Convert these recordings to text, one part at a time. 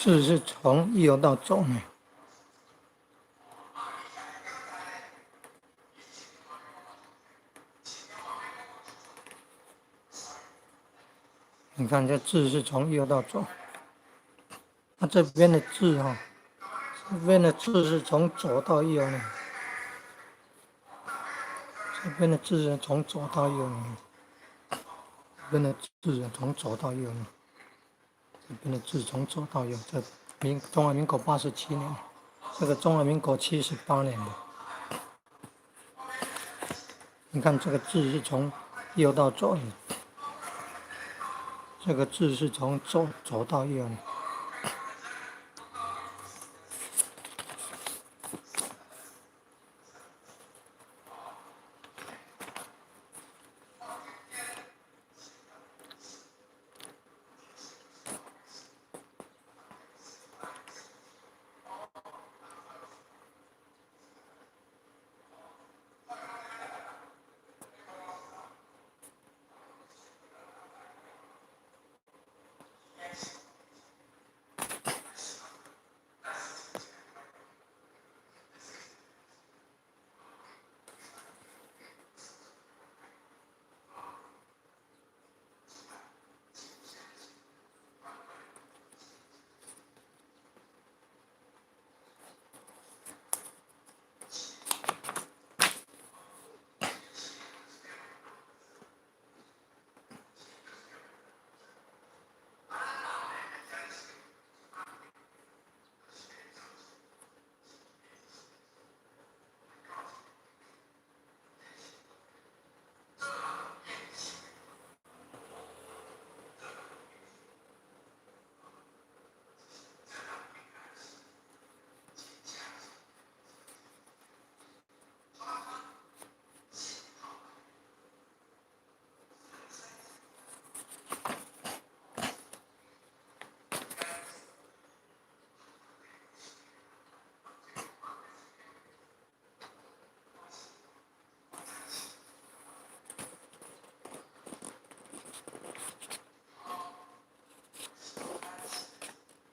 字是从右到左呢。你看这字是从右到左，那这边的字这边的字是从左到右呢。这边的字是从左到右呢。这边的字从左到右呢。这边的字从左到右。这中华民国87年，这个中华民国78年的。你看这个字是从右到左的，这个字是从左到右的。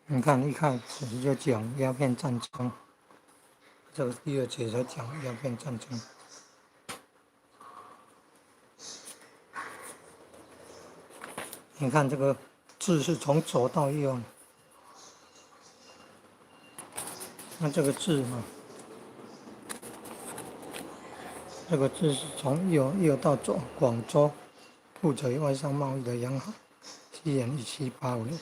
你看一开始就讲鸦片战争，这个第2节才讲鸦片战争。你看这个字是从左到右，那这个字这个字是从右到左。广州负责外商贸易的洋行，西元1785年。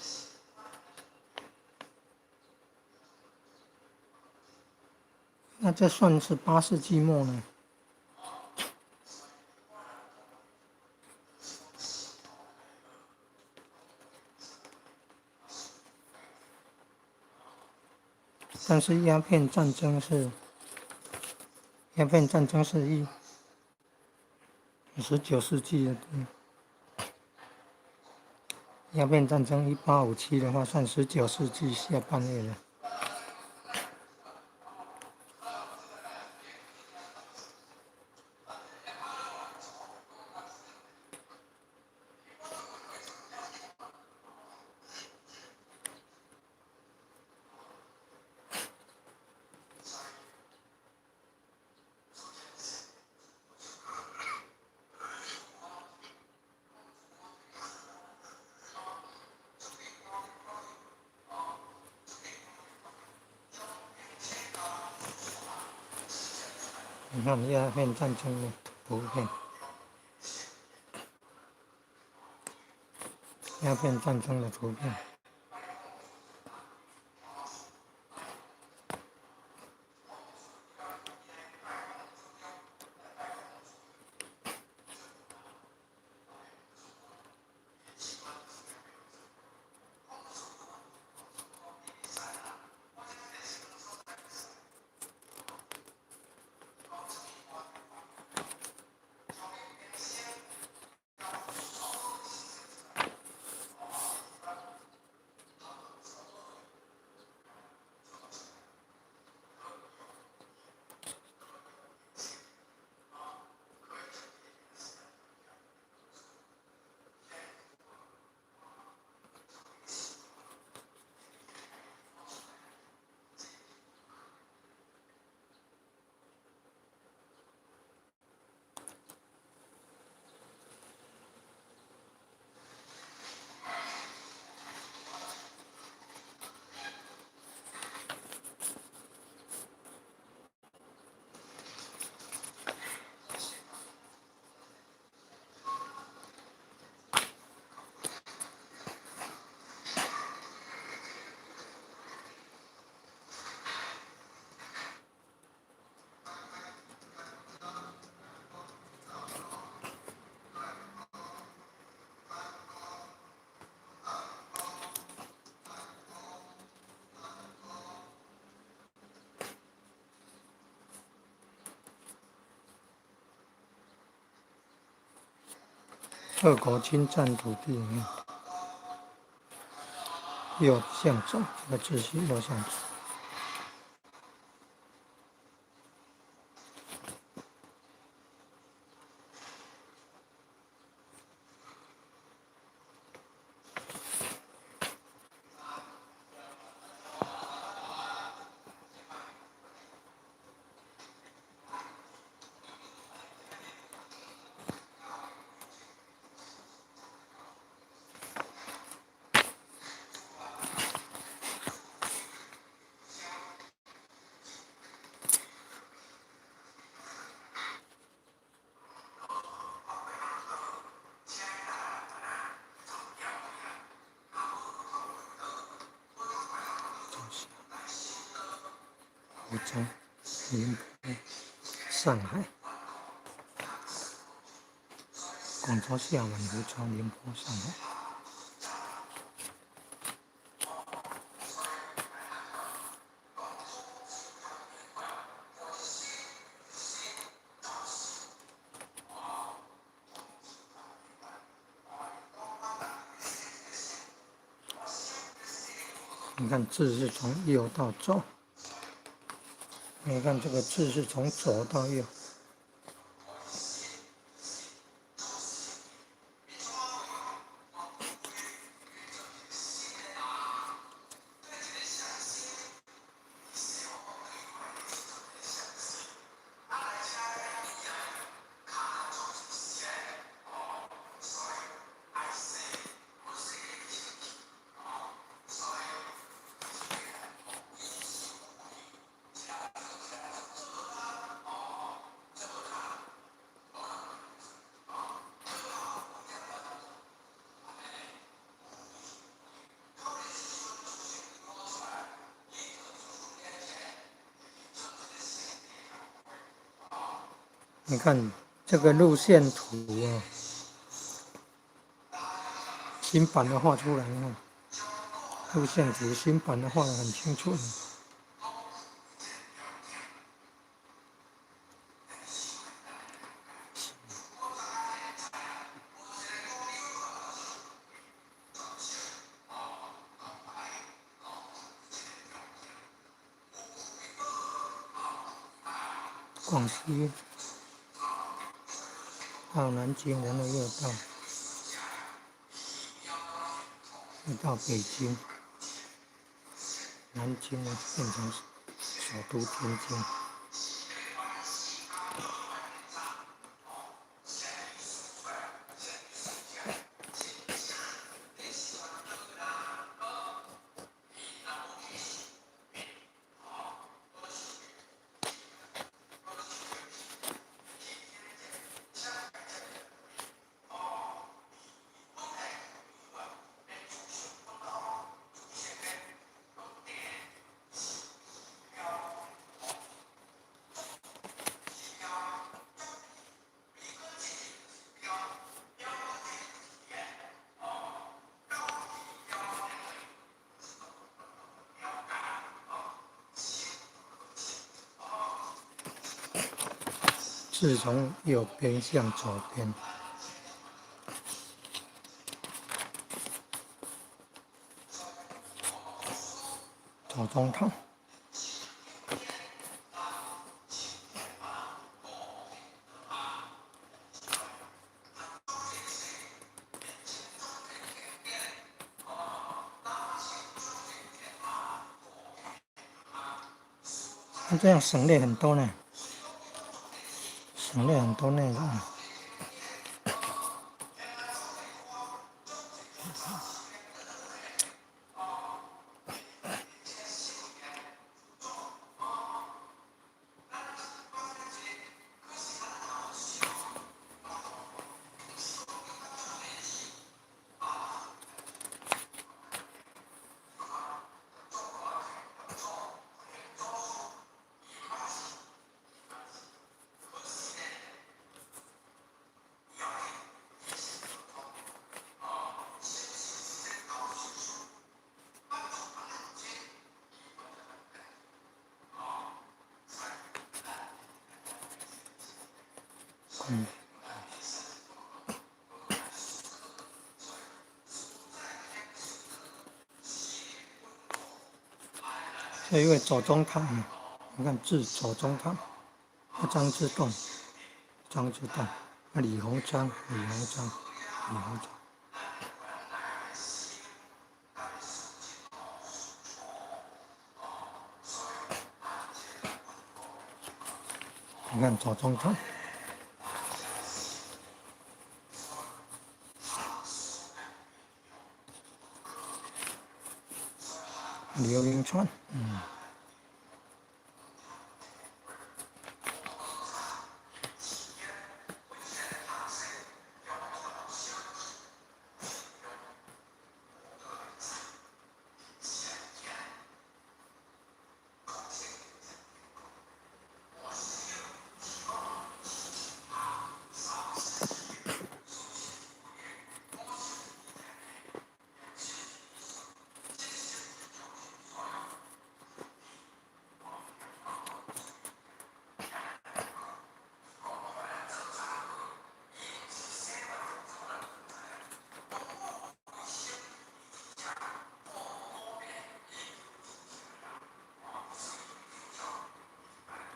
那这算是8世纪末呢？但是鸦片战争是19世纪的。鸦片战争1857的话，算19世纪下半叶了。你看鸦片战争的图片，鸦片战争的图片。俄国侵占土地里面，右向左，这个字是右向左。福州、宁波、上海、广州、厦门、福州、宁波、上海。你看字是从右到左，你看这个字是从左到右。你看这个路线图啊，新版的画出来了，路线图新版的画得很清楚。广西到南京，然后又到北京，南京呢变成首都天津。是从右边向左边，左中堂。那这样省略很多呢，省略很多内容。还有一个左宗棠，你看字左宗棠，张之洞，张之洞，李鸿章，李鸿章，李鸿章。你看左宗棠，刘铭传，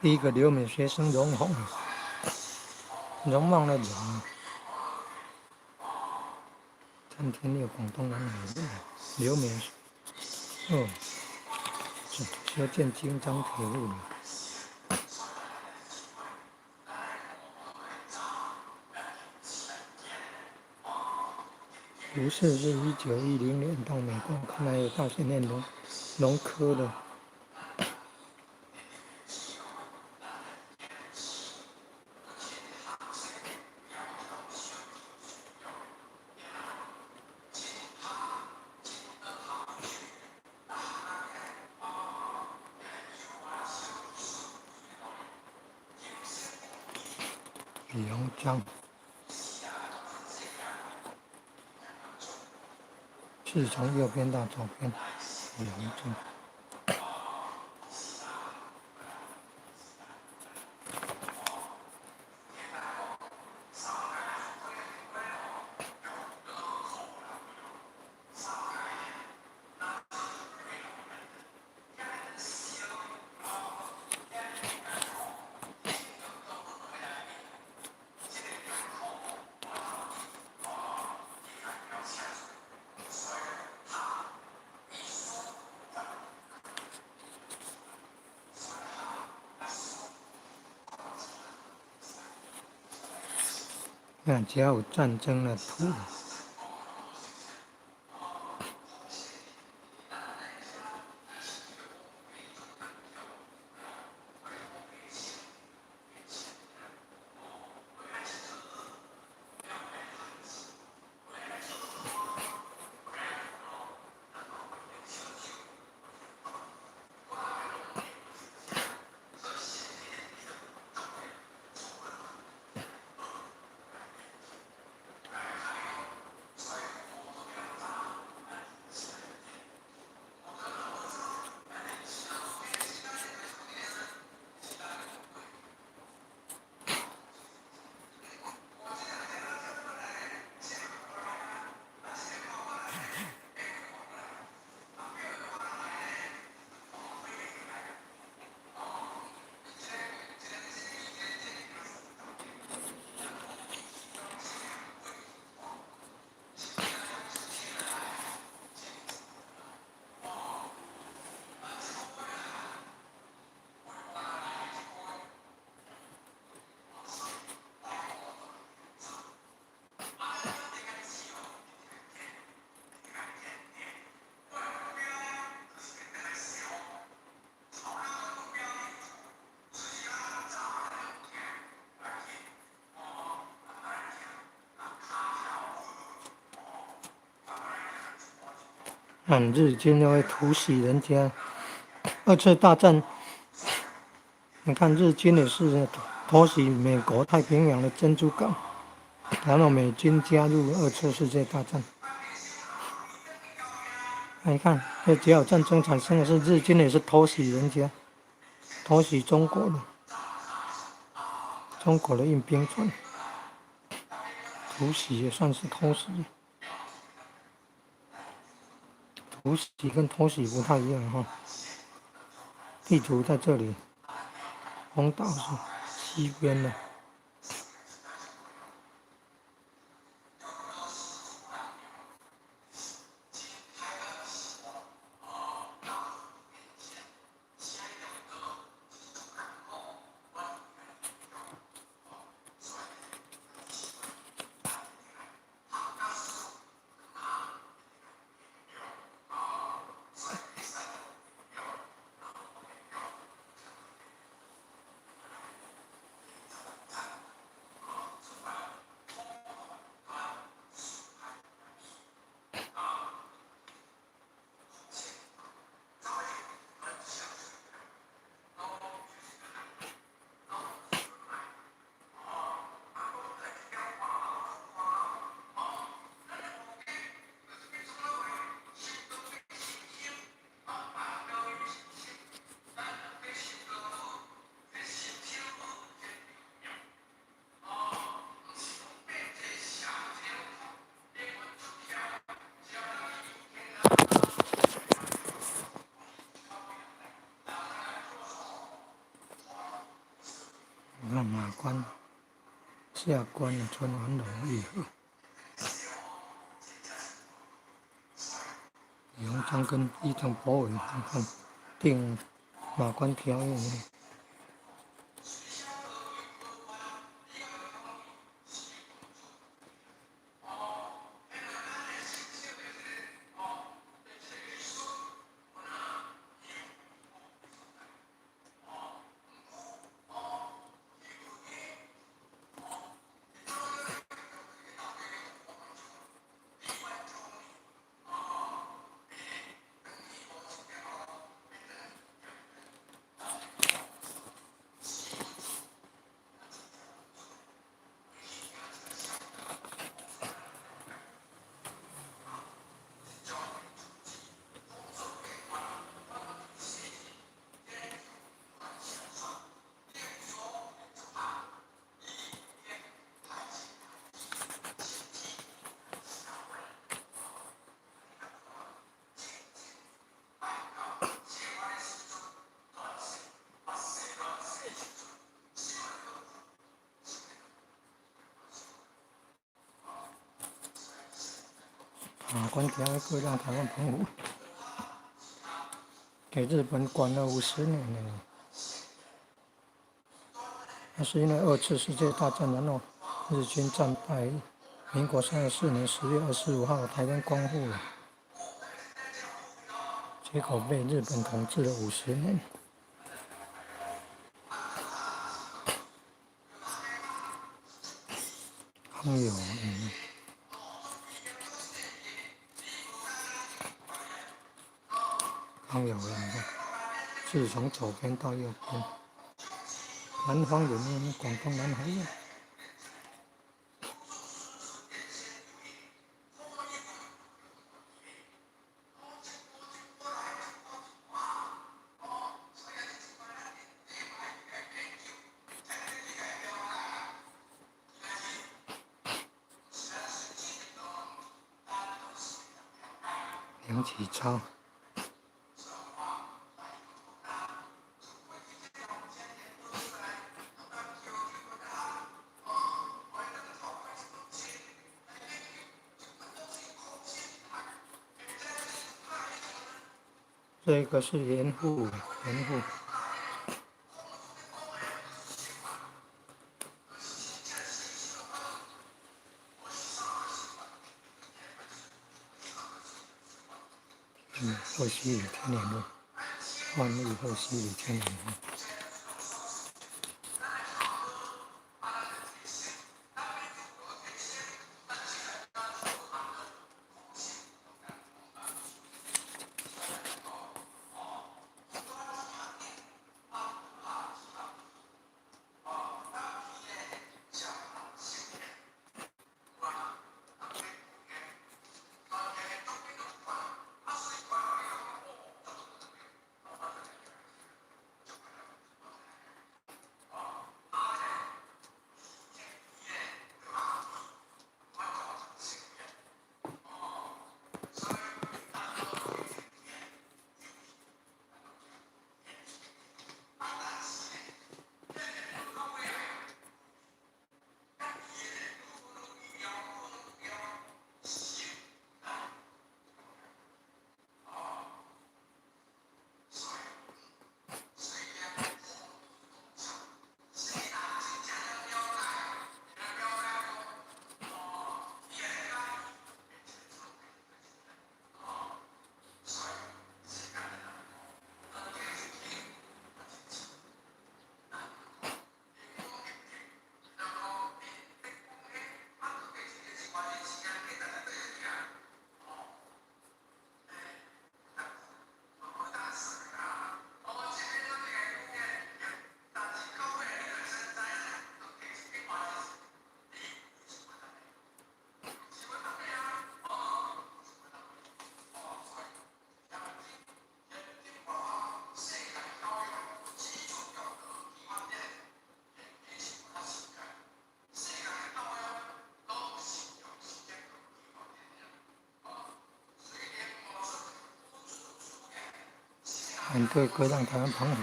第一个留美学生容闳，容忘了容，詹天烈广东人来的，留美，哦，修建京张铁路的。卢氏是1910年到美国康奈尔大学念农科的。李鸿章是从右边到左边，李鸿章。看，只要有战争的图。日军就会突袭人家。二次大战，你看日军也是突袭美国太平洋的珍珠港，然后美军加入二次世界大战。你看，这只要战争产生的是日军也是突袭人家，突袭中国的运兵船，突袭也算是突袭。突袭跟偷袭不太一样哈。地图在这里，红岛是西边的。那马关下关了，穿完容易。杨章跟一张博文，你看定马关条约。马关条约割让台湾澎湖，给日本管了50年了。那是因为2次世界大战，然后日军战败，民国34年10月25号台湾光复了，结果被日本统治了50年。康有康有人是从左边到右边，南方人广东南海人。梁启超，这个是严复，后西里天年论，万历后西里天年论。反对割让台湾澎湖。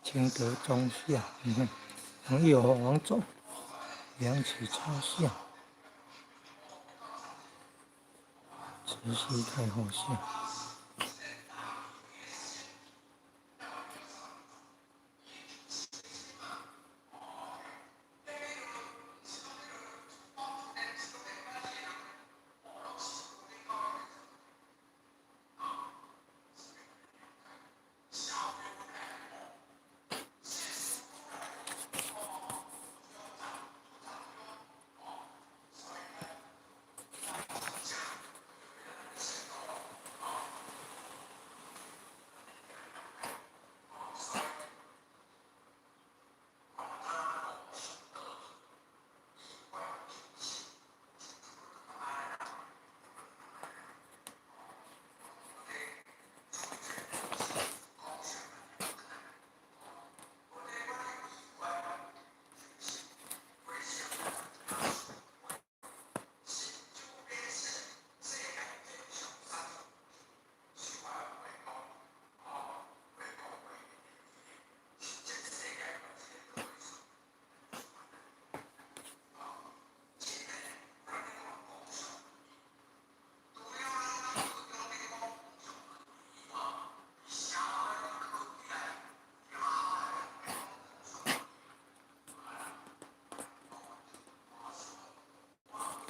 清德中下，黄义和王总，梁启超下，慈禧太后下。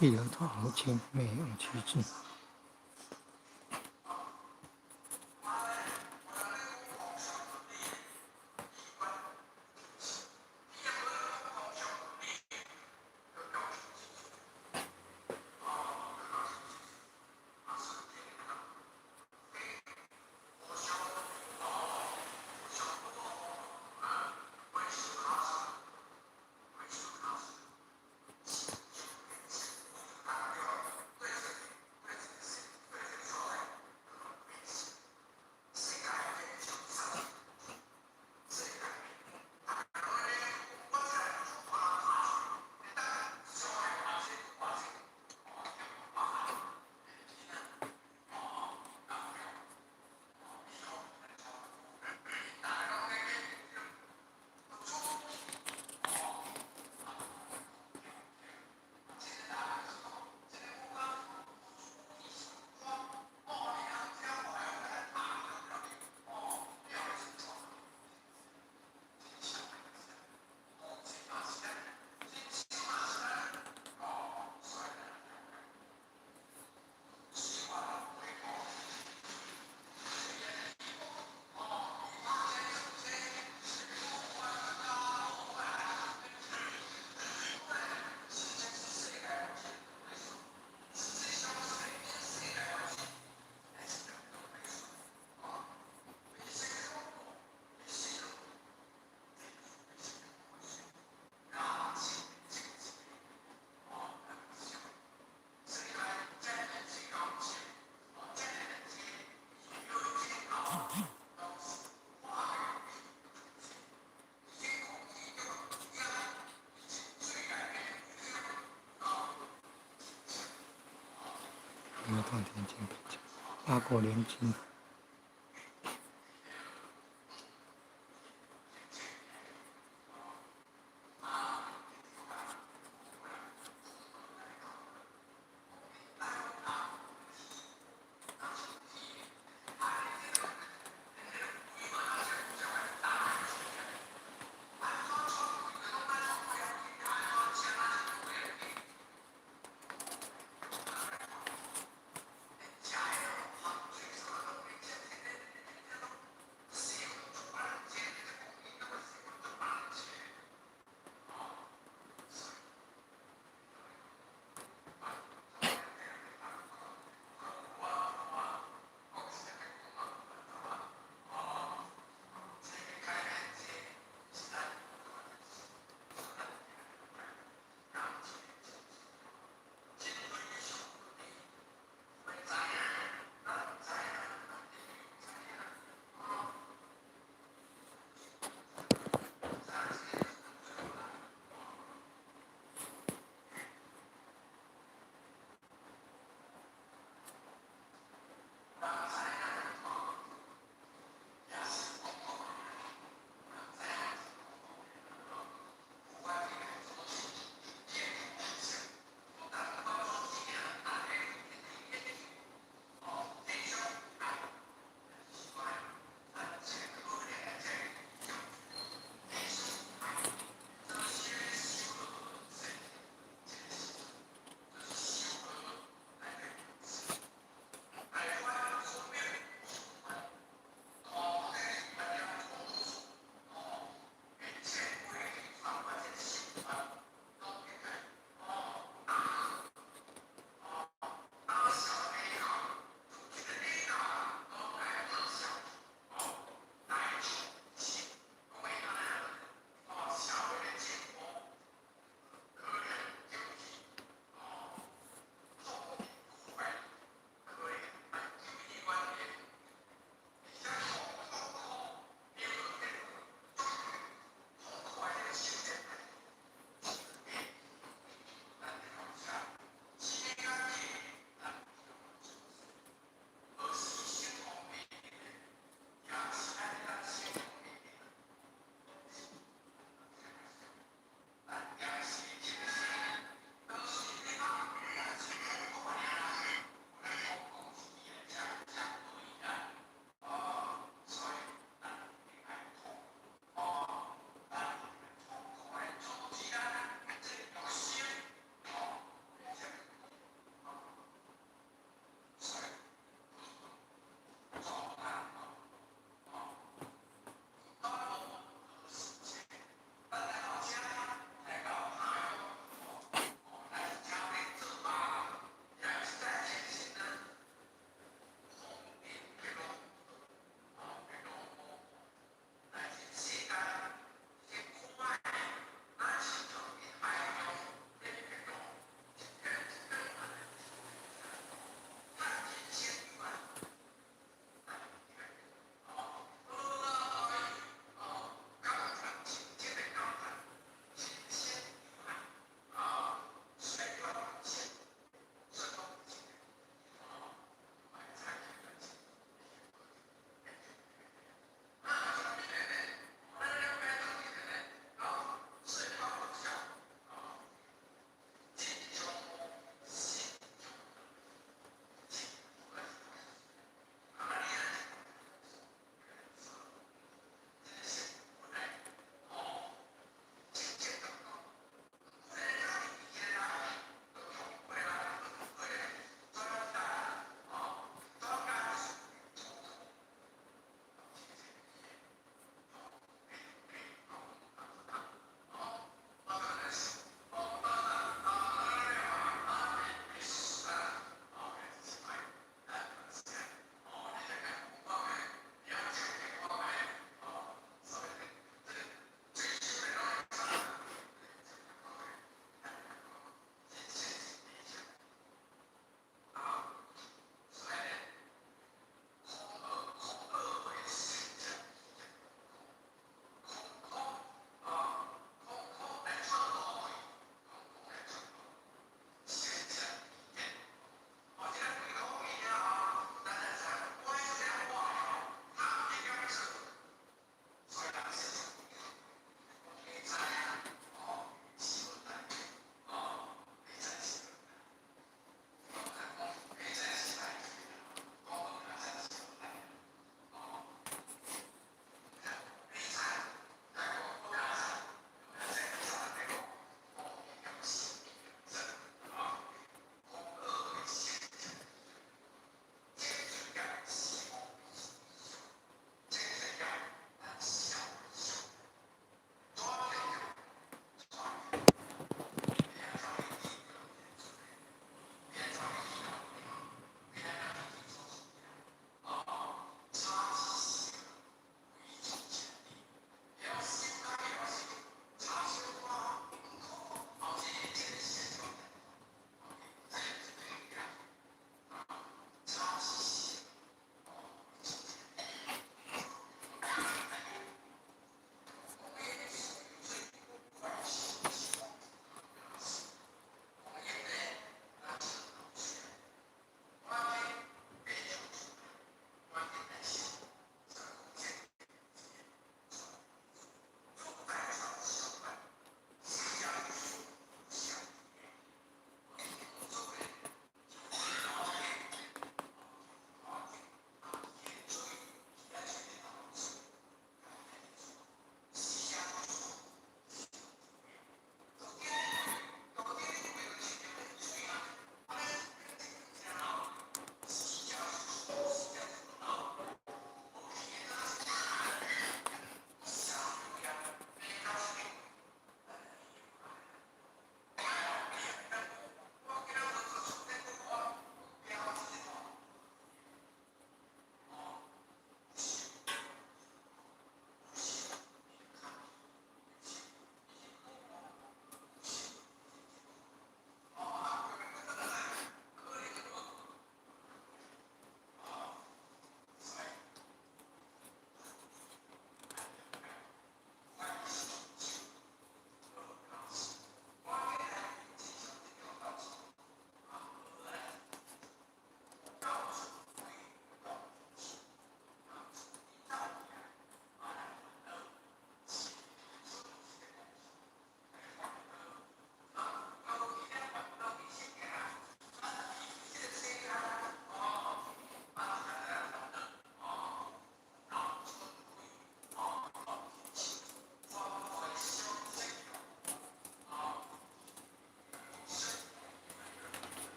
第二套母亲没有旗帜。第二套田径比赛，八国联军。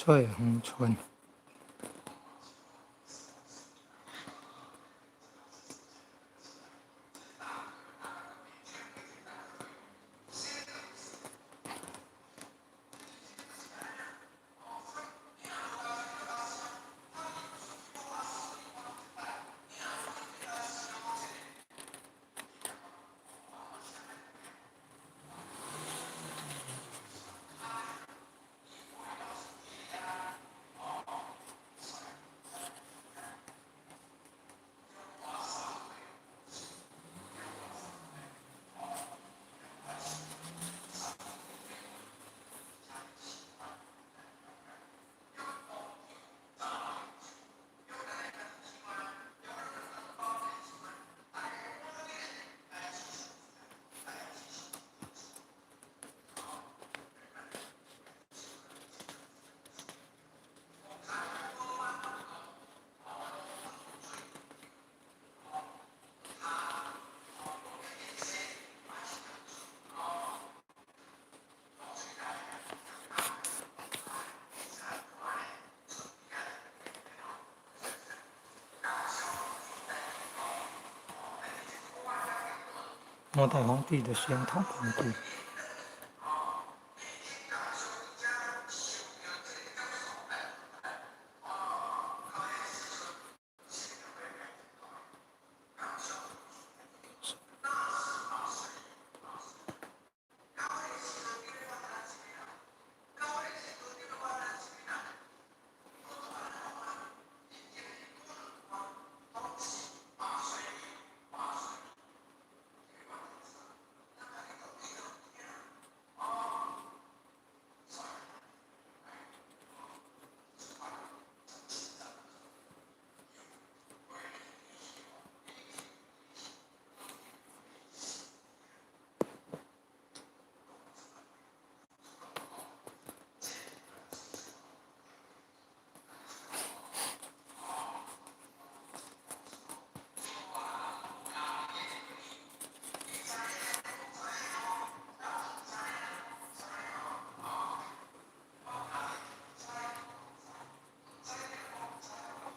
翠红村。末代皇帝的宣统皇帝。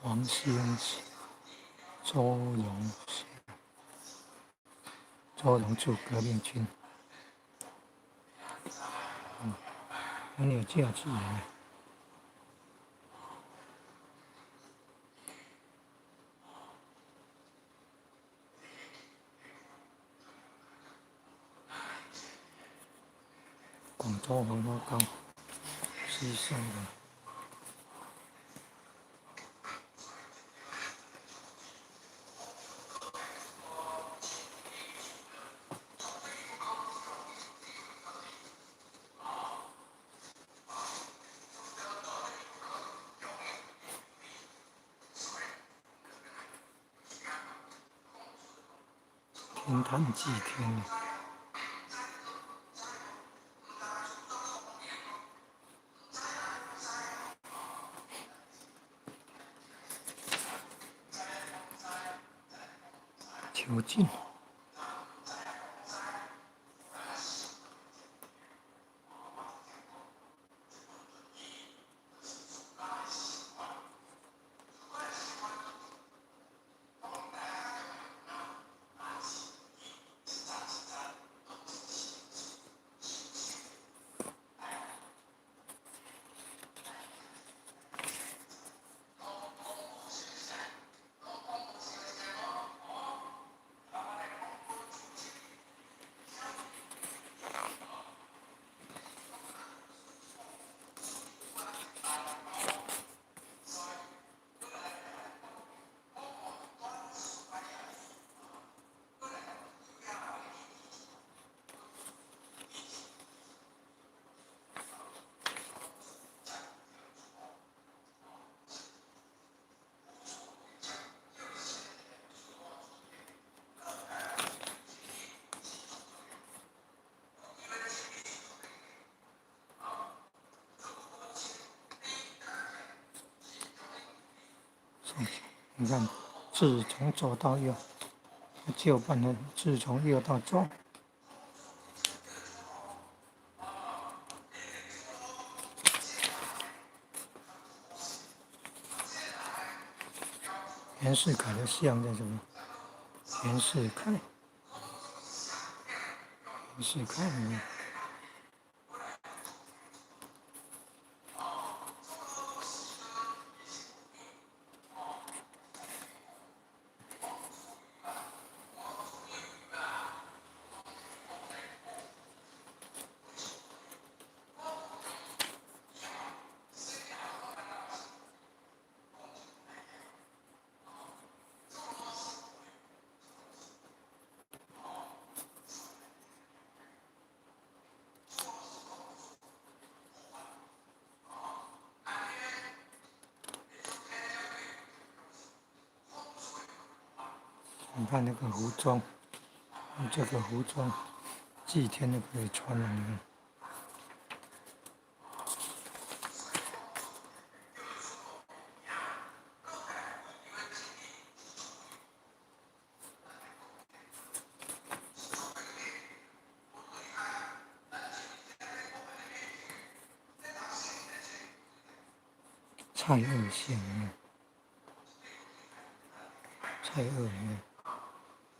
王熙熙、周荣驻革命军。很有价值耶。广州黄花岗西上的。天坛祭天。囚禁。你看，字从左到右，旧版的字从右到左。袁世凯的像在这里，袁世凯，袁世凯，你看那个服装，这个服装，祭天都可以穿了，你看。蔡锷像，蔡锷，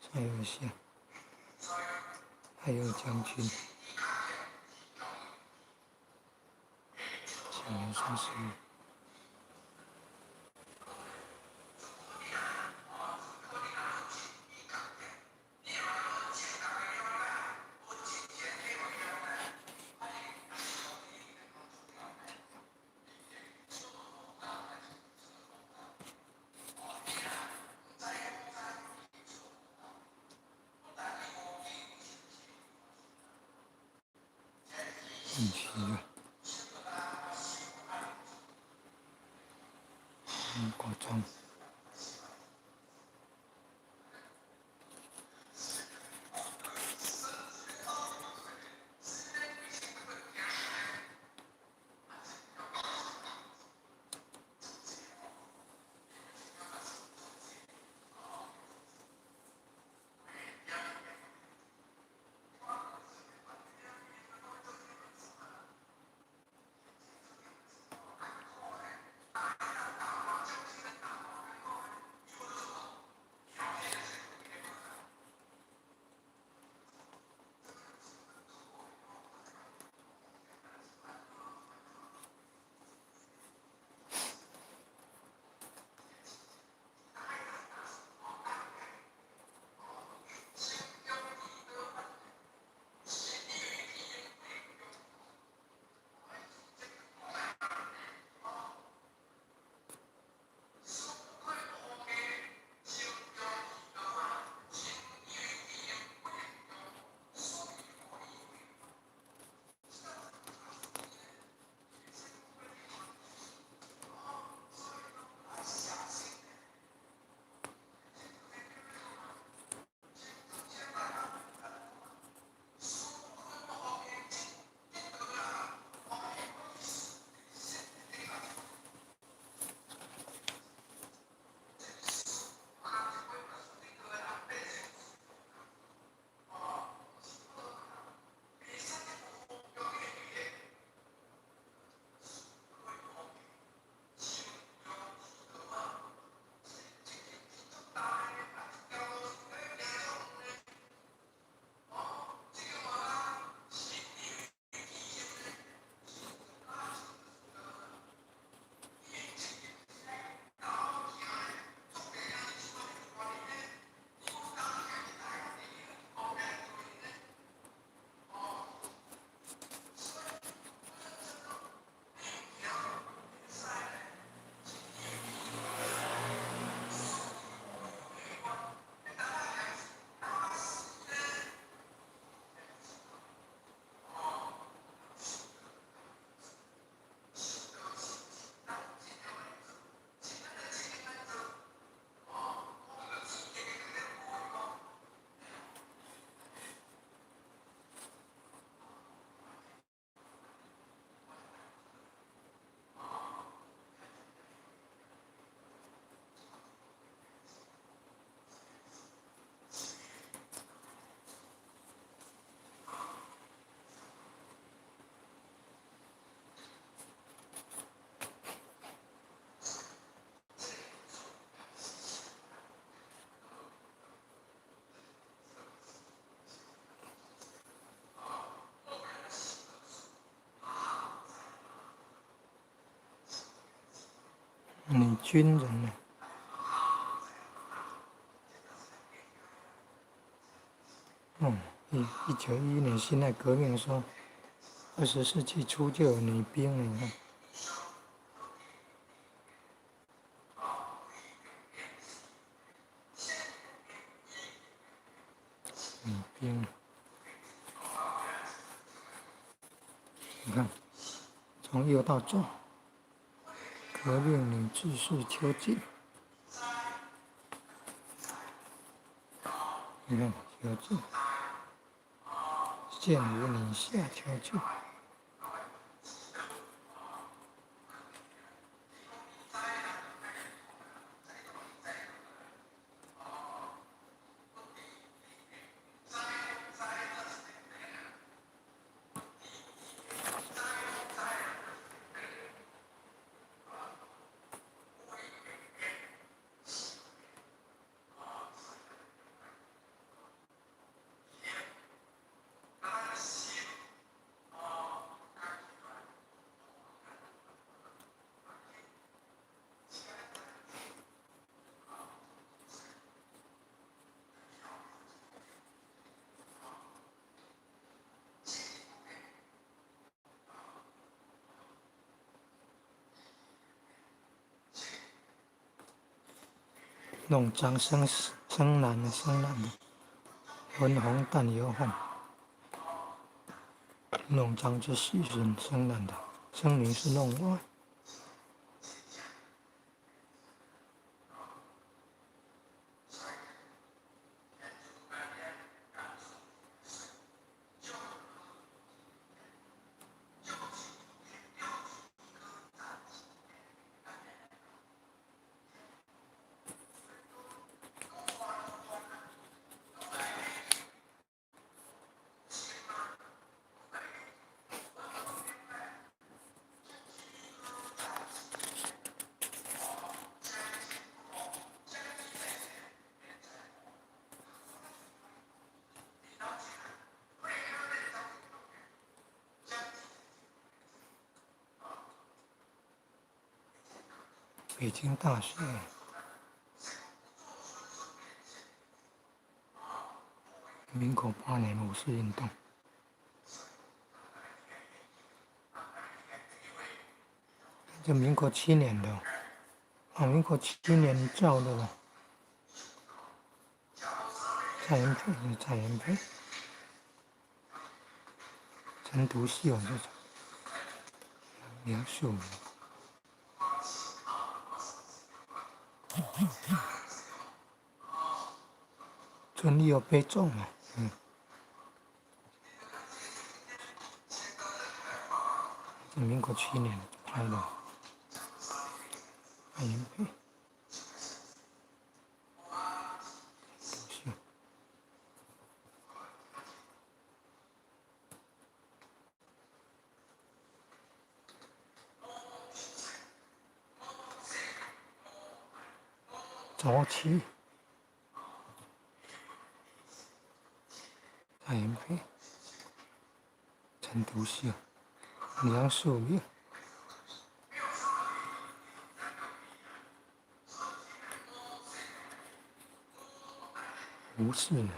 蔡锷像，蔡锷将军，享年31。问题啊，国璋。女军人呢？1911年辛亥革命的时候，20世纪初就有女兵了，你看。女兵，你看，从右到左，革命女志士邱进，你看邱进，现无女下邱进。弄脏生男的，文红淡油红，弄脏之细人生男的，生女是弄外。北京大学，民国8年五四运动，这民国7年的，民国7年造的了。蔡元培，陈独秀这种描述。尊历有悲壮嘛，民国7年拍的，蔡元培，独秀。早期，蔡元培、陈独秀、梁漱溟，吴氏呢，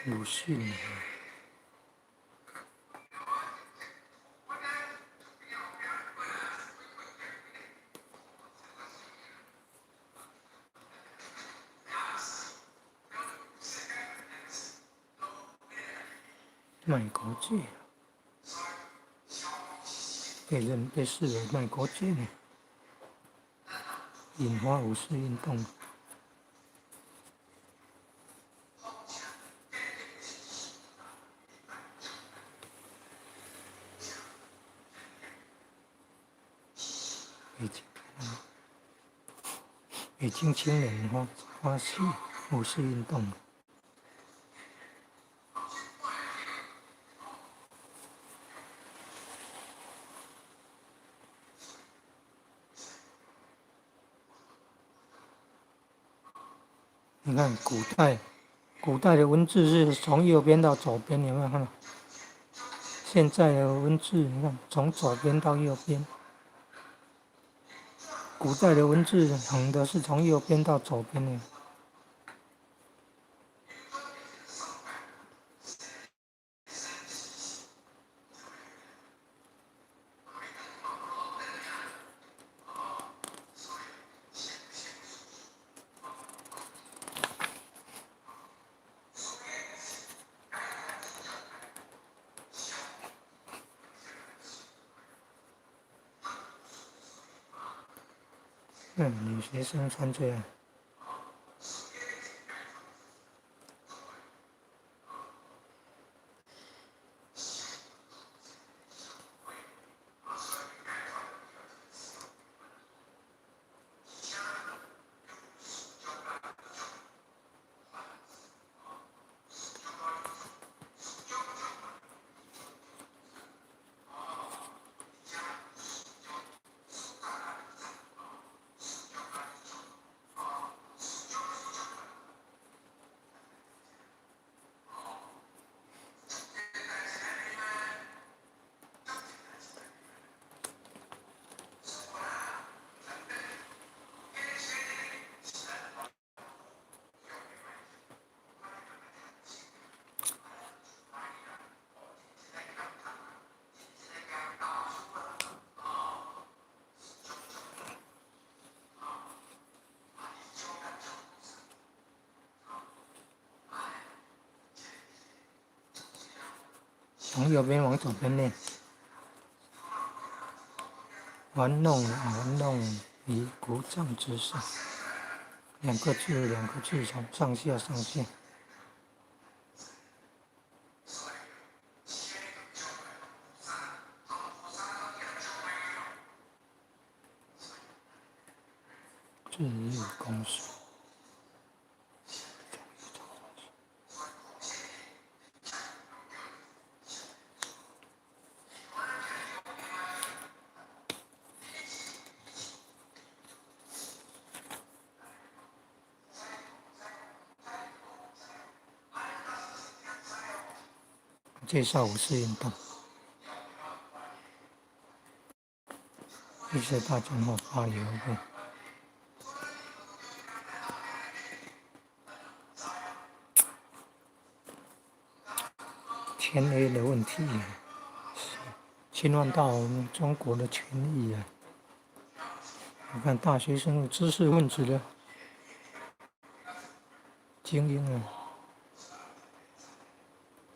鲁迅呢。卖国界，被视为卖国界呢，引发五四运动。北京青年发起五四运动。你看，古代古代的文字是从右边到左边，有没有看到？现在的文字你看从左边到右边，古代的文字横的是从右边到左边的。女学生穿这样。从右边往左边念，玩弄于鼓掌之上，两个字从上下，字义公式。介绍五四运动，绿色大军后巴黎和会，前 A 的问题，侵犯到我们中国的权益啊！你看大学生、知识分子的精英啊，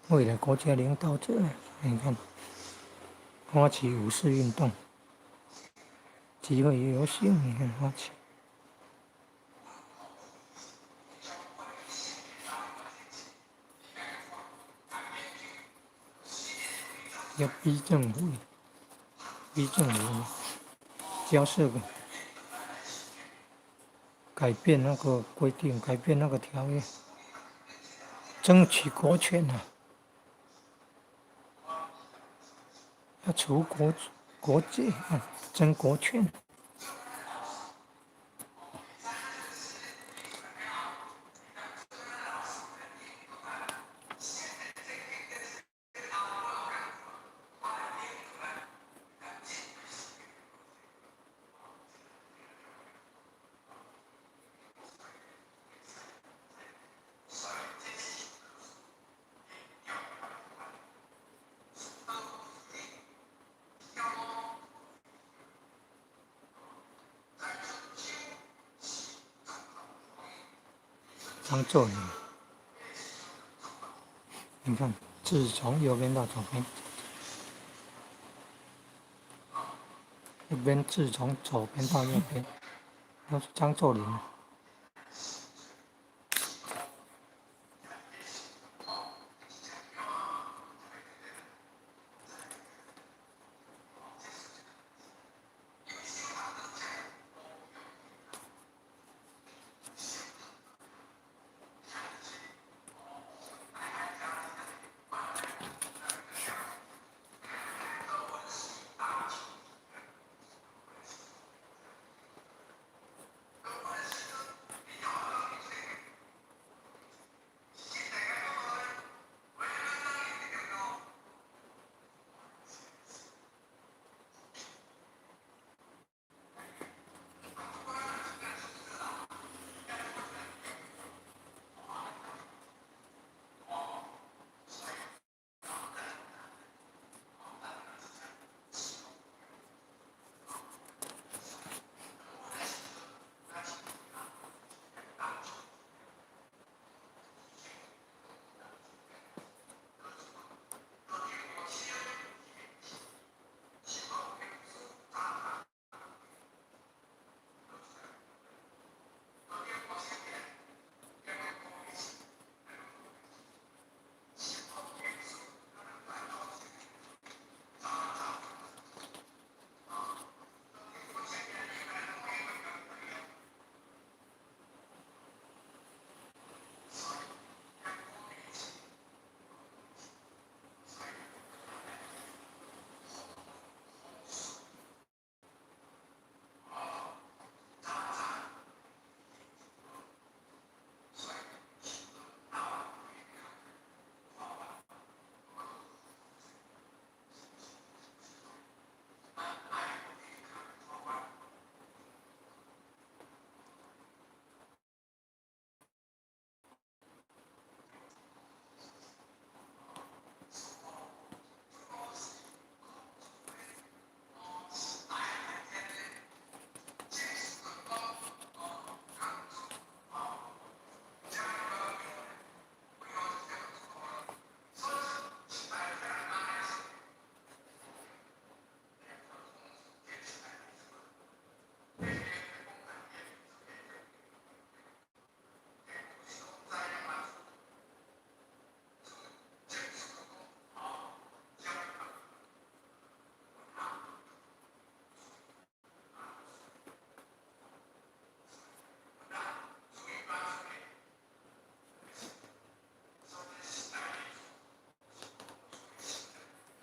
为了国家领导者，你看发起五四运动，集会游行，你看发起。要逼政府交涉改变那个规定，改变那个条约，争取国权啊！要除国界啊，争国权。张作霖，你看字从右边到左边，右边字从左边到右边，那是张作霖。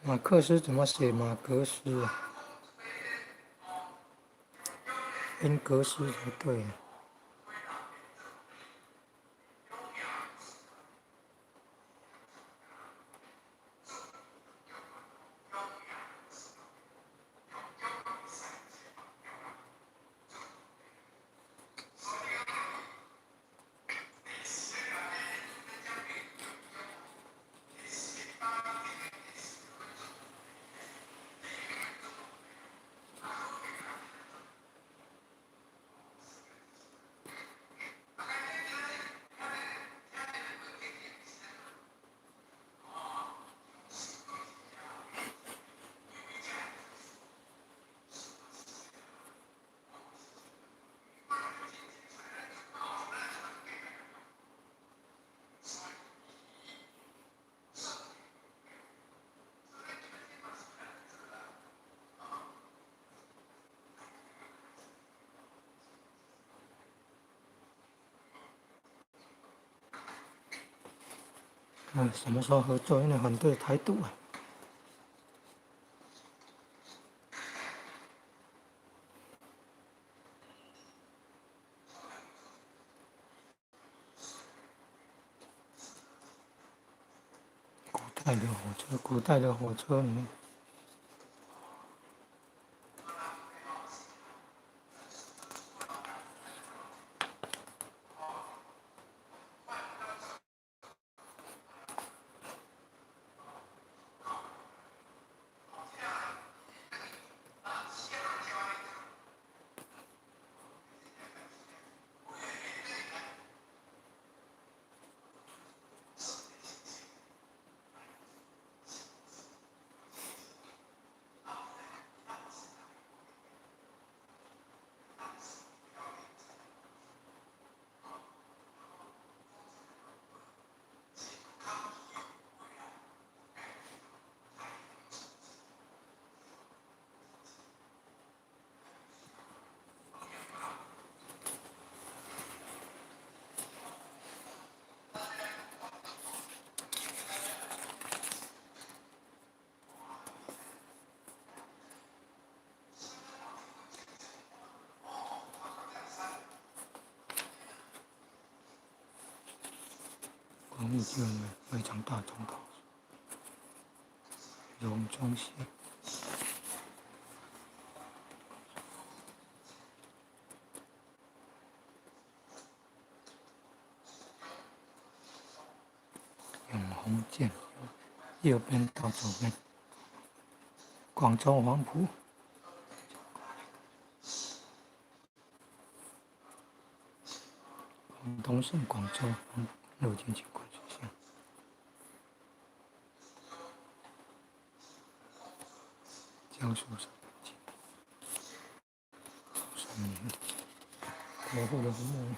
马克思怎么写？马格斯啊，恩格斯才对。什么时候合作？因为反对台独啊。古代的火车里面，公务机关非常大众的，荣中县。永红线，右边到左边。广州黄埔。广东省广州陆军军官学校。江苏省北京。3年。国父的墓。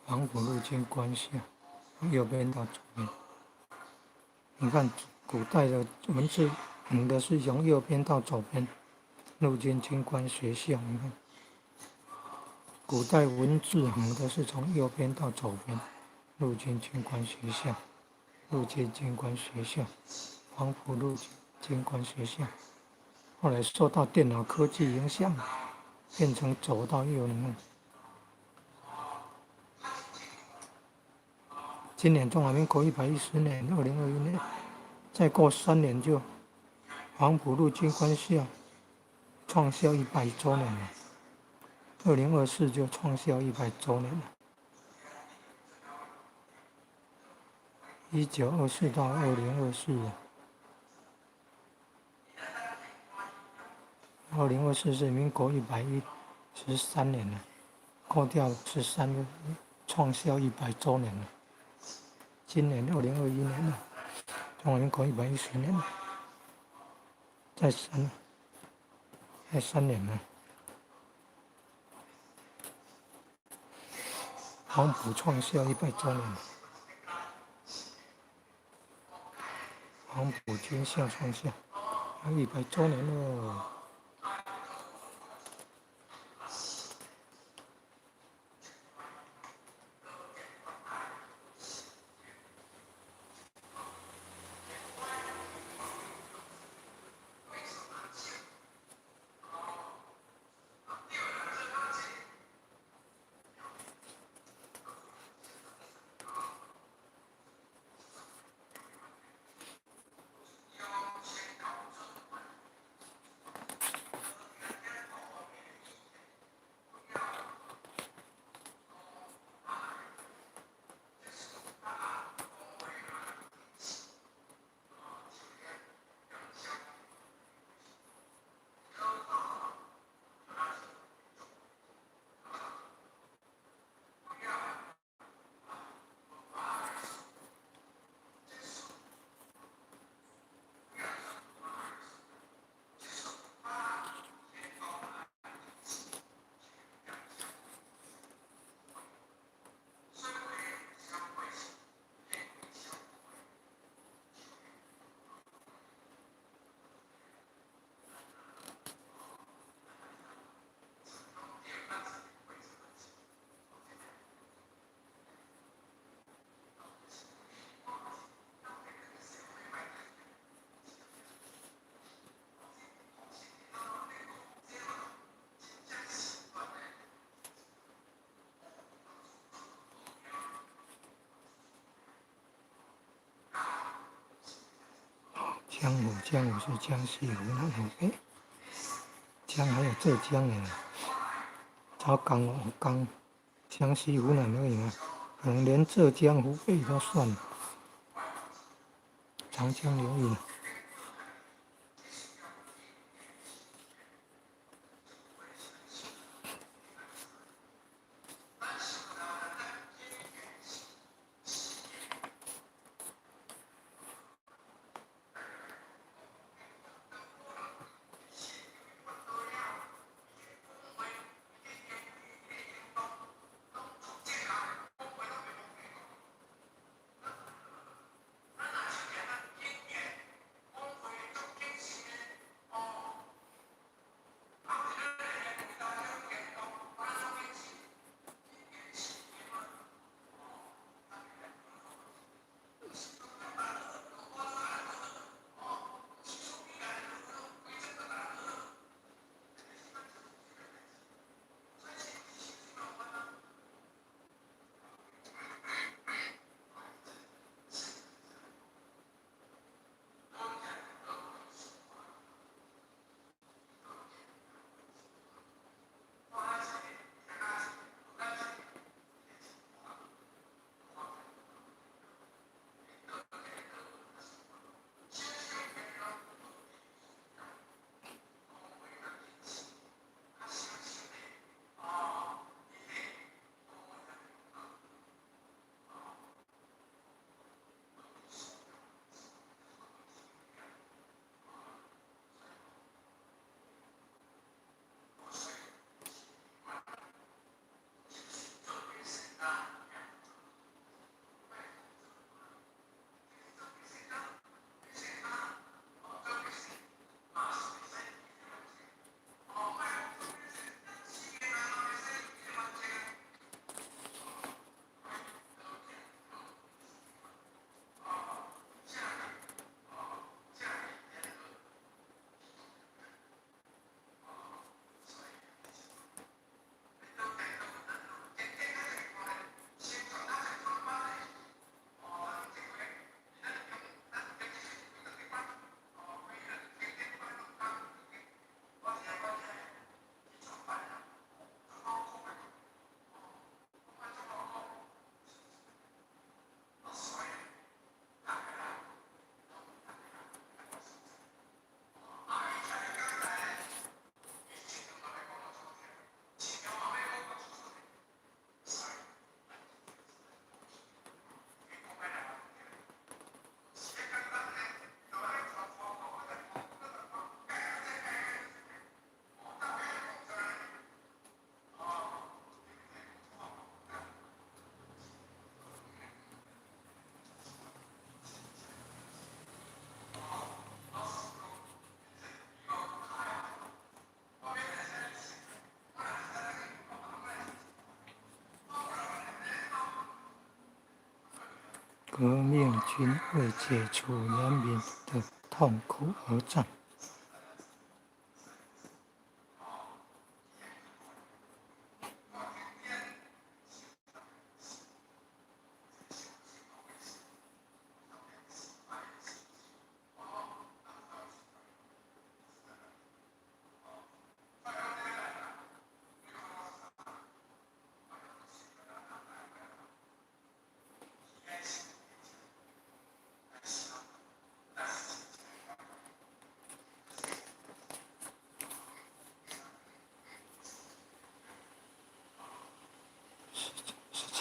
黄埔陆军官校，右边到左边。你看古代的文字横的是从右边到左边，陆军军官学校。你看，古代文字横的是从右边到左边，陆军军官学校，陆军军官学校，黄埔陆军军官学校。后来受到电脑科技影响，变成左到右。你看。今年中华民国110年，2021年，再过3年就黄埔陆军官校创校100周年了。2024就创校100周年了。1924到2024。2024是民国113年了，扣掉13个，创校100周年了。今年2021年了，中华民国110年了，再3年了。黄埔创校100周年了，黄埔军校创校100周年了。江湖是江西湖南湖北，江还有浙江的，超港哦港，江西湖南而已嘛，可能连浙江湖北都算了，长江流域。革命军为解除人民的痛苦而战。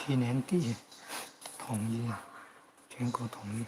17年底统一，全国统一。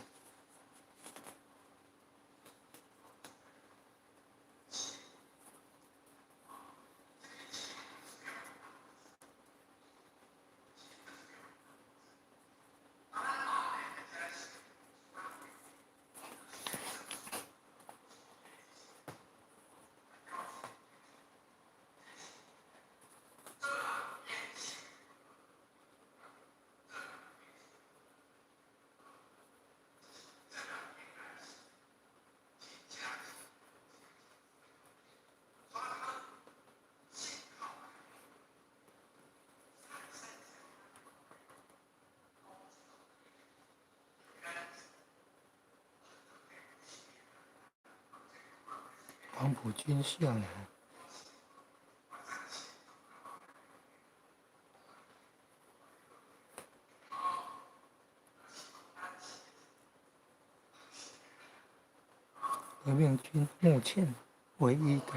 黄埔军校呢。革命军目前唯一的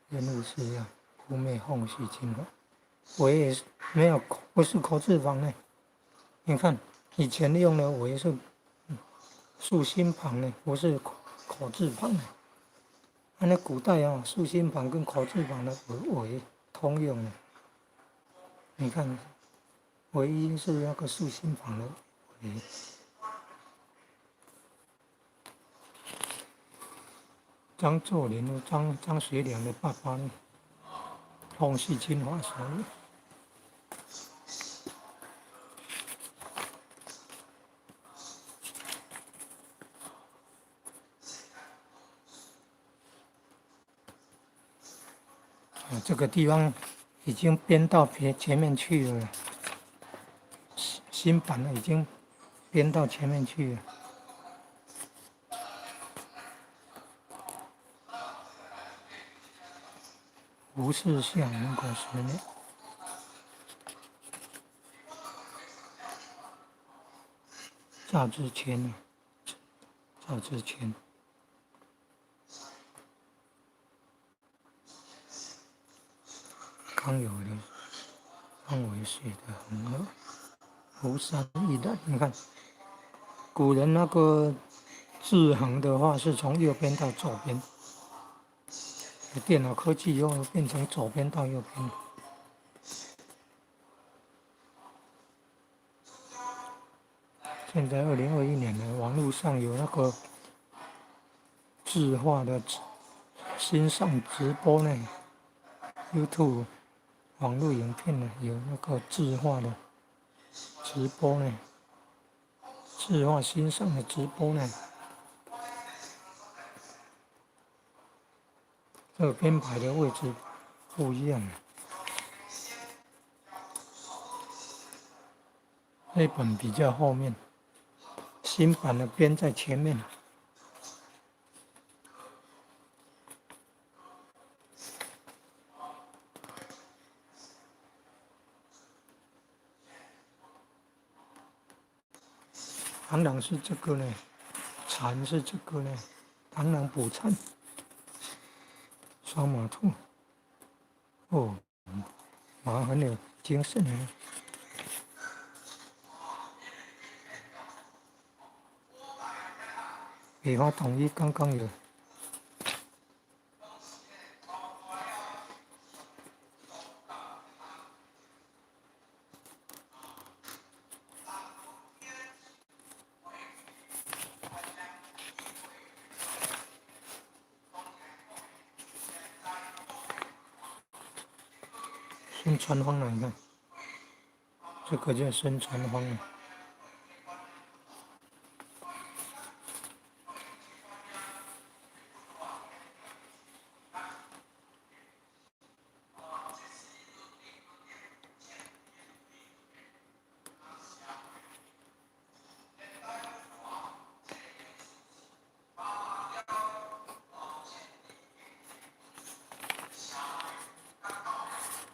任务是要扑灭奉系军阀。围也是没有，不是口字旁呢。你看以前用的围是竖心旁呢，不是口字旁呢。那古代啊，竖心旁跟口字旁的围通用的。你看，唯一是那个竖心旁的围。张作霖的张学良的爸爸呢，奉系军阀所有。这个地方已经编到前面去了，新版的已经编到前面去了。吴氏巷民国10年，赵之谦，赵之谦。康有的方为写的很好，吴山一览。你看，古人那个字横的话是从右边到左边，电脑科技以后变成左边到右边。现在2021年了，网络上有那个字画的欣赏直播呢 ，YouTube 网络影片呢有那个字画的直播呢，字画欣赏的直播呢。这个编排的位置不一样，那本比较后面，新版的编在前面。螳螂是这个呢，蝉是这个呢，螳螂捕蝉，双马兔。哦，马很有精神呢。北方统一刚刚有。孙传芳啊，你看，这个叫孙传芳啊。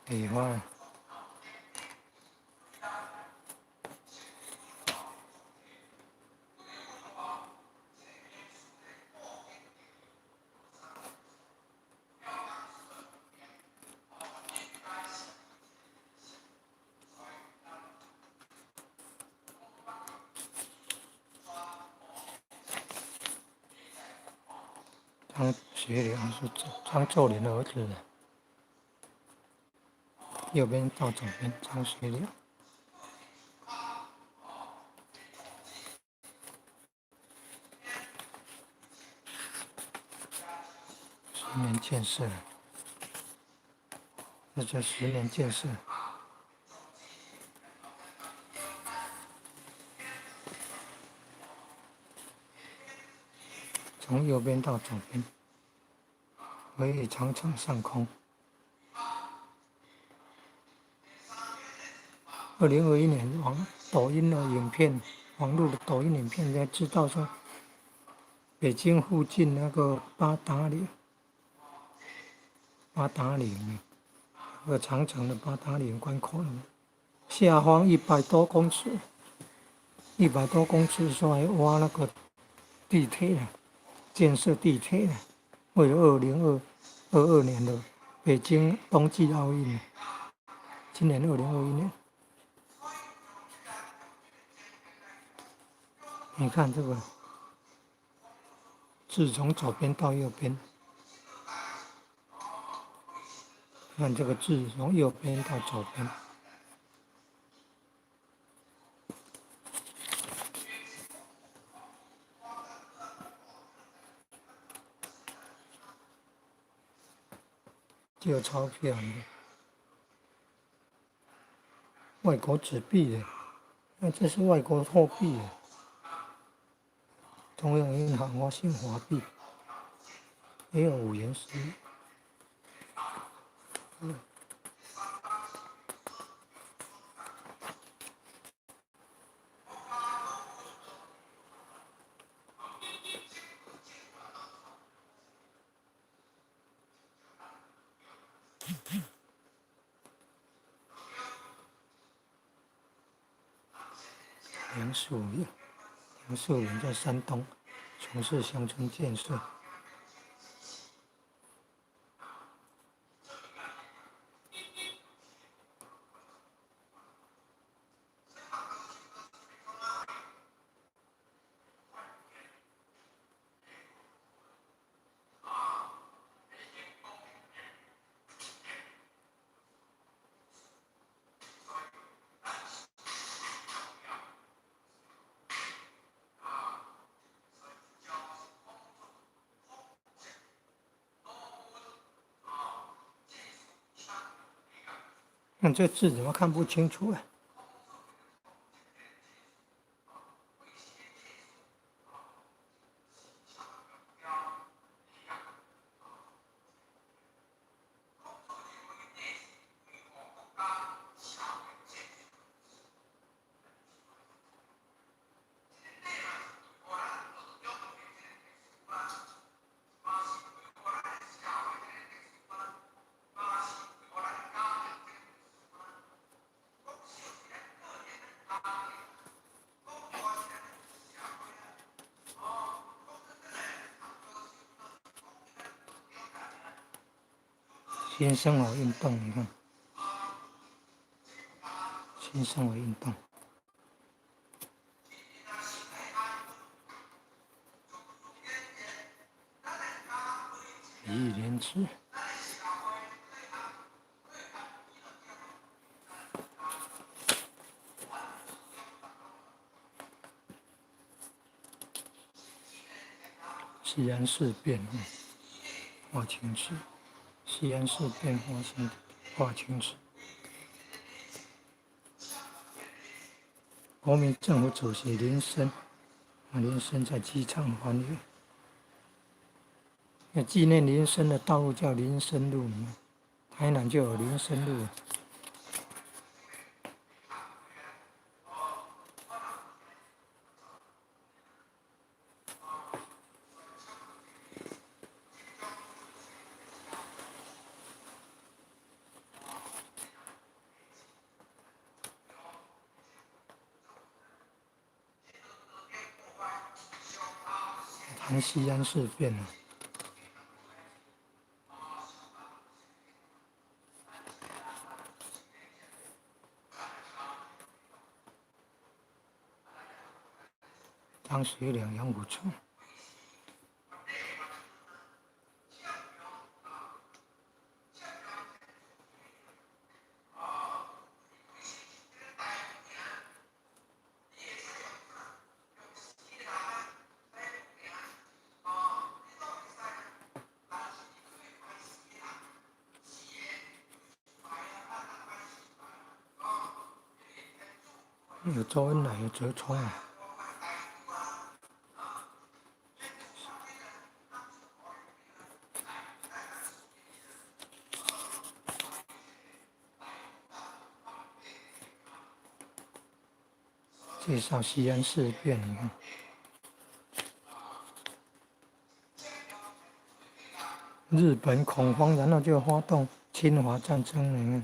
北花。张学良是张作霖的儿子，右边到左边，张学良。10年建设，这叫10年建设。从右边到左边，围以长城上空。2021年抖音的影片，网络的抖音影片才知道说，北京附近那个八达岭八达岭，长城的八达岭关口，下方100多公尺，100多公尺说来挖那个地铁了，建设地铁了，为了2022年的北京冬季奥运，今年2021年。你看这个字从左边到右边，看这个字从右边到左边，就有钞票的，外国纸币的，那这是外国货币的，中央银行发行华币，也有5元10元。梁树影在山东从事乡村建设。那这字怎么看不清楚啊？新生活运动，你看，新生活运动，一亿连枝，西安事变，华清池，西安事变华清池。国民政府主席林森在机场欢迎。那纪念林森的道路叫林森路，台南就有林森路。谈西安事变了。张学良、杨虎城。有周恩来，有折冲啊。介绍西安事变，你看。日本恐慌，然后就发动侵华战争了。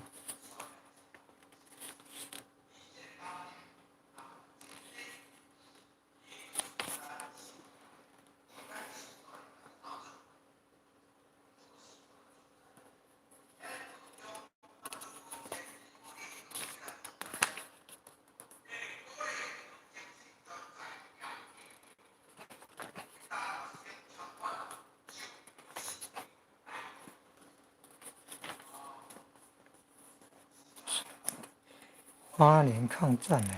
8年抗战呢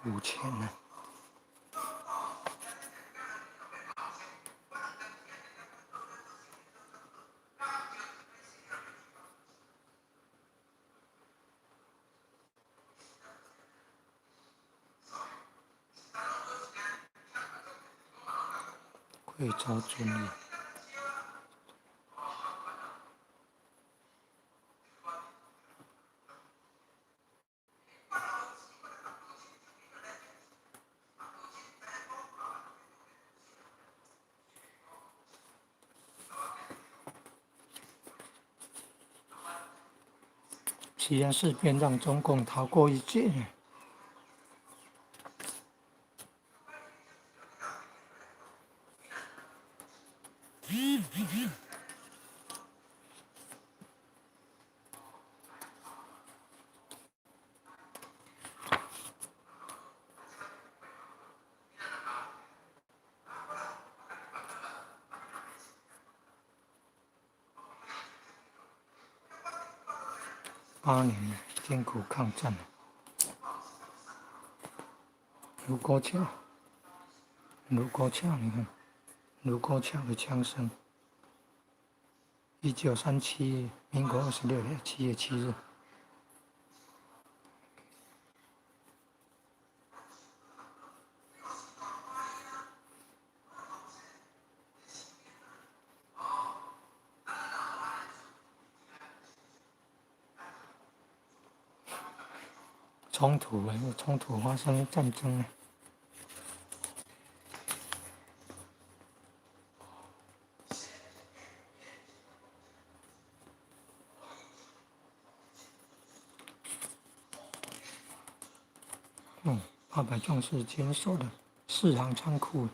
，5000呢。贵州遵义。西安事变让中共逃过一劫。8年了，艰苦抗战了。卢沟桥，卢沟桥，你看，卢沟桥的枪声。1937，民国26年7月7日。冲突发生战争。800壮士坚守的4行仓库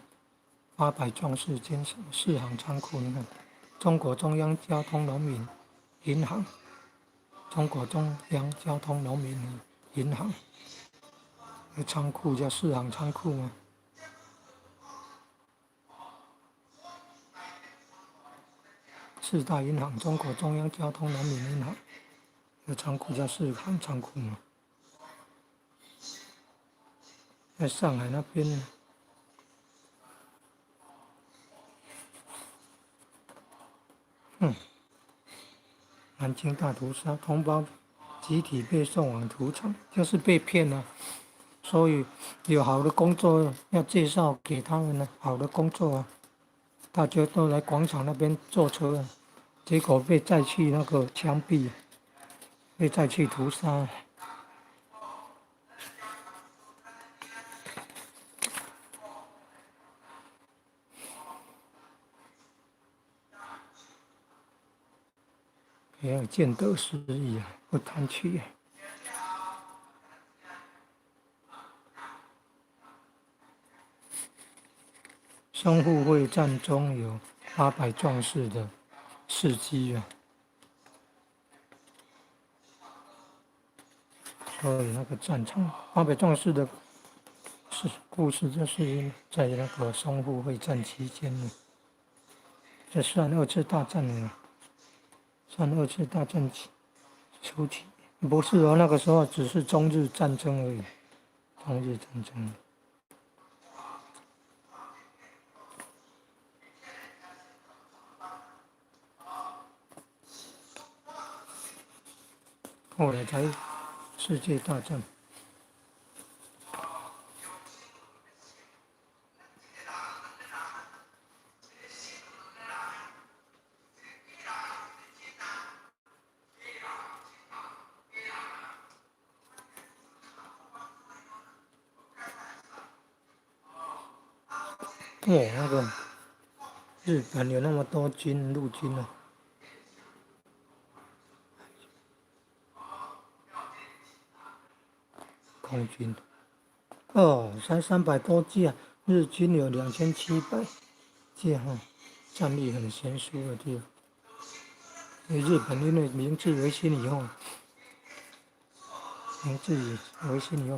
，800壮士坚守4行仓库。你看，中国中央交通农民银行，中国中央交通农民银行，那仓库叫4行仓库吗？四大银行，中国中央交通农民银行，那仓库叫4行仓库吗？在上海那边呢。南京大屠杀，同胞集体被送往屠场，就是被骗了。所以有好的工作要介绍给他们呢，好的工作啊，大家都来广场那边坐车啊，结果被载去那个枪毙，被载去屠杀。也要见得失意啊，不贪取啊。淞沪会战中有800壮士的事迹啊。所以那个战场华北壮士的故事，就是在那个淞沪会战期间呢，这算二次大战了，算二次大战初期，不是哦，那个时候只是中日战争而已，中日战争。后来才世界大战。那个日本有那么多陆军啊，空军，才300多架，日军有2700架哈，战力很悬殊的地方。日本因为明治维新以后，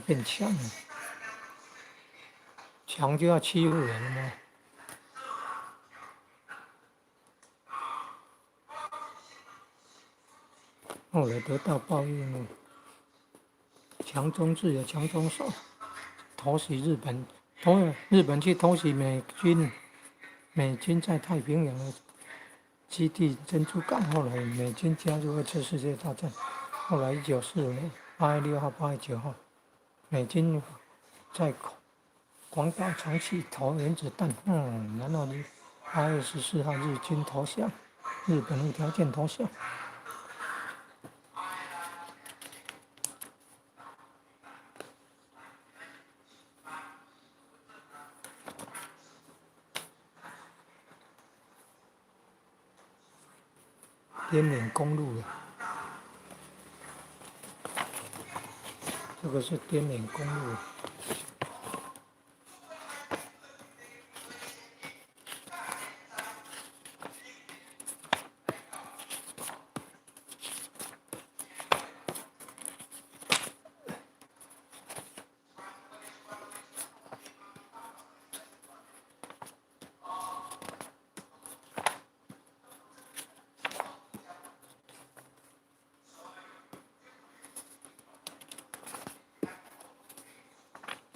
变强了，强就要欺负人了嘛。后来得到报应了，强中自有强中手，偷袭日本，日本去偷袭美军在太平洋的基地珍珠港，后来美军加入2次世界大战，后来1945年8月6号、8月9号，美军在广岛长崎投原子弹，然后8月14号日军投降，日本无条件投降。滇缅公路，这个是滇缅公路。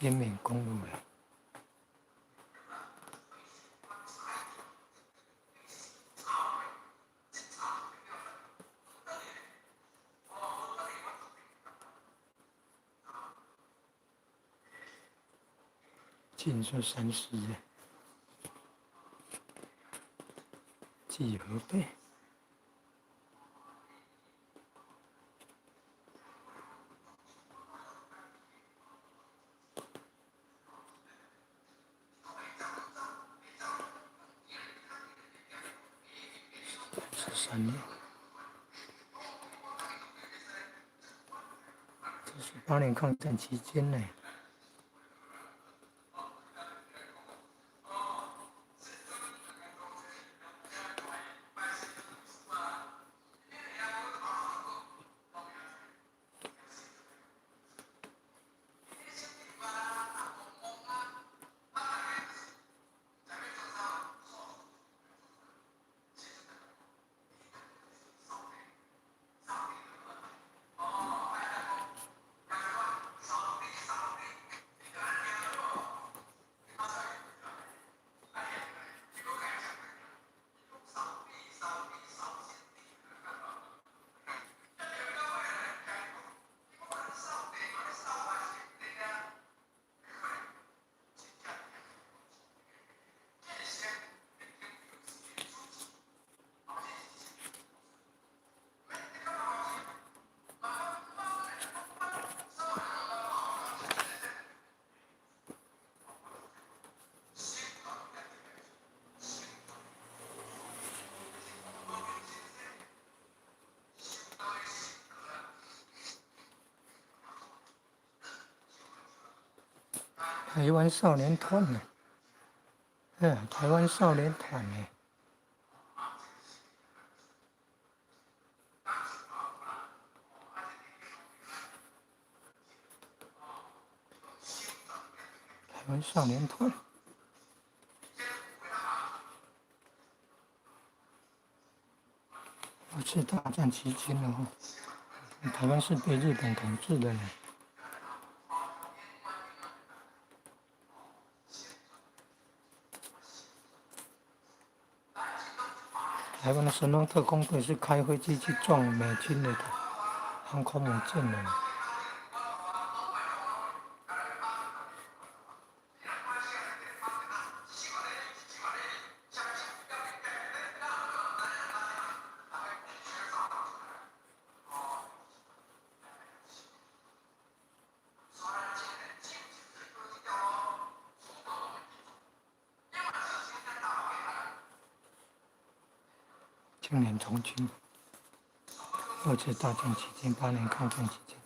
滇缅公路了，进说30日，济河背。13年，这是8年抗战期间呢。台湾少年团呢？台湾少年团呢？为少年团。二次大战期间的话，台湾是被日本统治的呢。台湾的神龙特工队是开飞机去撞美军的航空母舰的。青年从军，二次大战期间，8年抗战期间。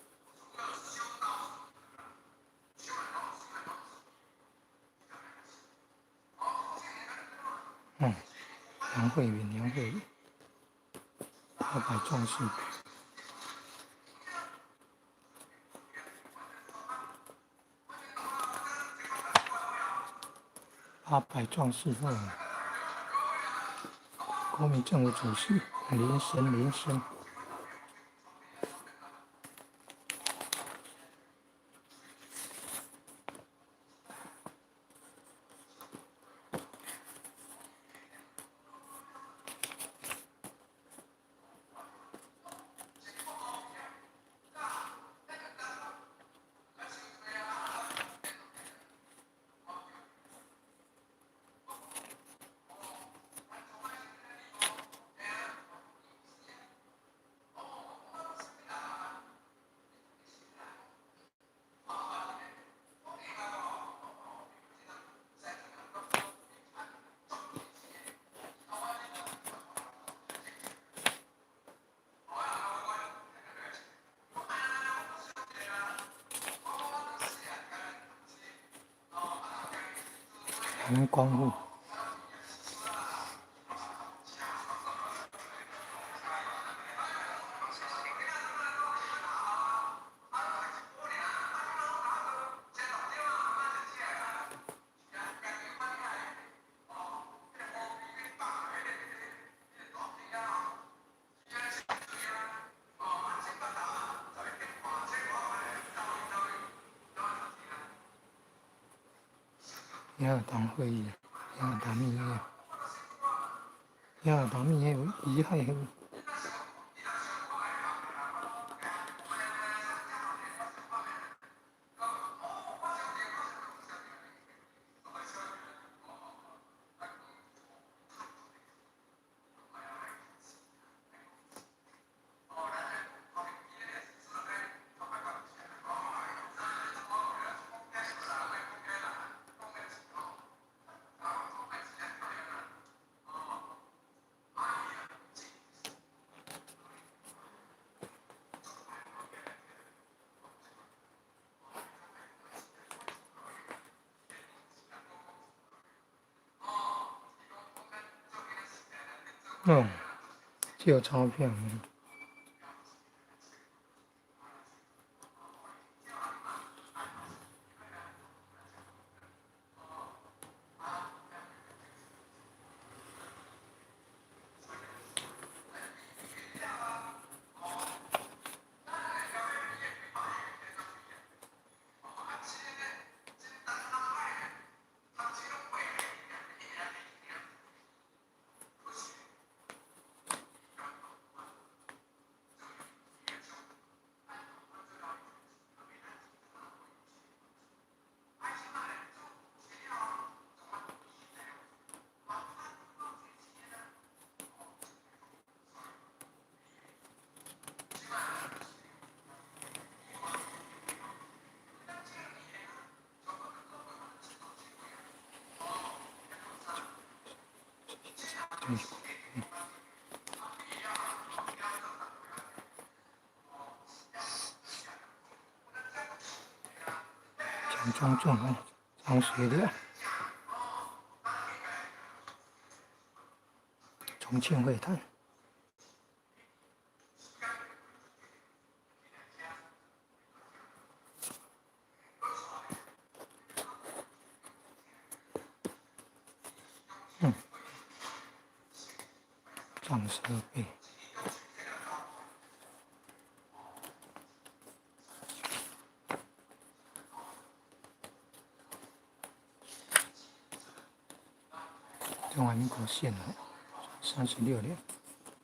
杨惠宇，800壮士。800壮士后，国民政府主席林森。台湾光复。雅尔达会议，雅尔达密约，雅尔达密约有遗害后。就有钞票。蒋中正和张学良，重庆会谈。厂设备。中华民国宪法36年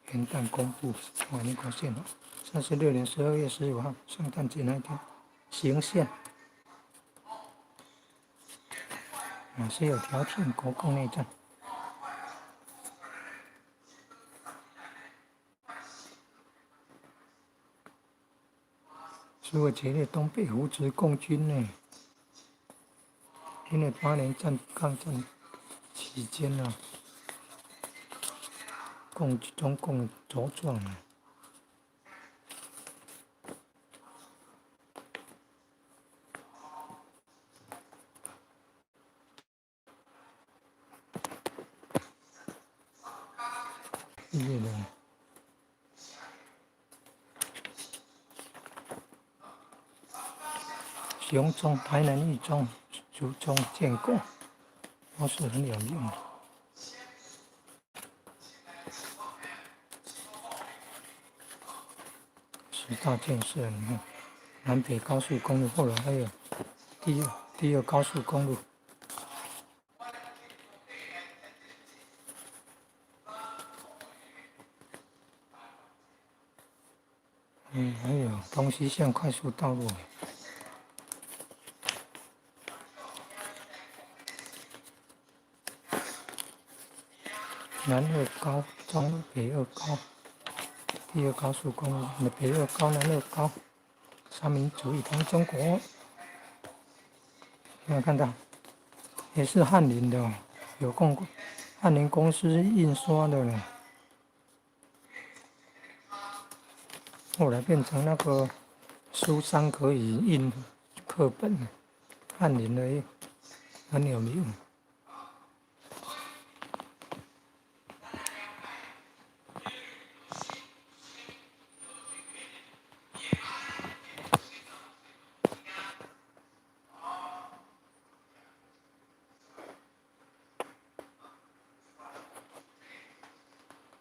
元旦公布，中华民国宪法36年12月15号，圣诞节那一天行宪。谁有条件国共内战？苏俄劫掠东北扶植共军呢？因为8年抗战期间呢，中共茁壮了。毕业了。雄中、台南一中、竹中、建国都是很有用的。10大建设，你看，南北高速公路，后来还有第二高速公路。还有东西向快速道路。南二高、中二、北二高，第二高速公路，北二高、南二高，三民主义同中国。有没有看到？也是翰林的哦，有翰林公司印刷的呢。后来变成那个书商可以印课本，翰林的很有名。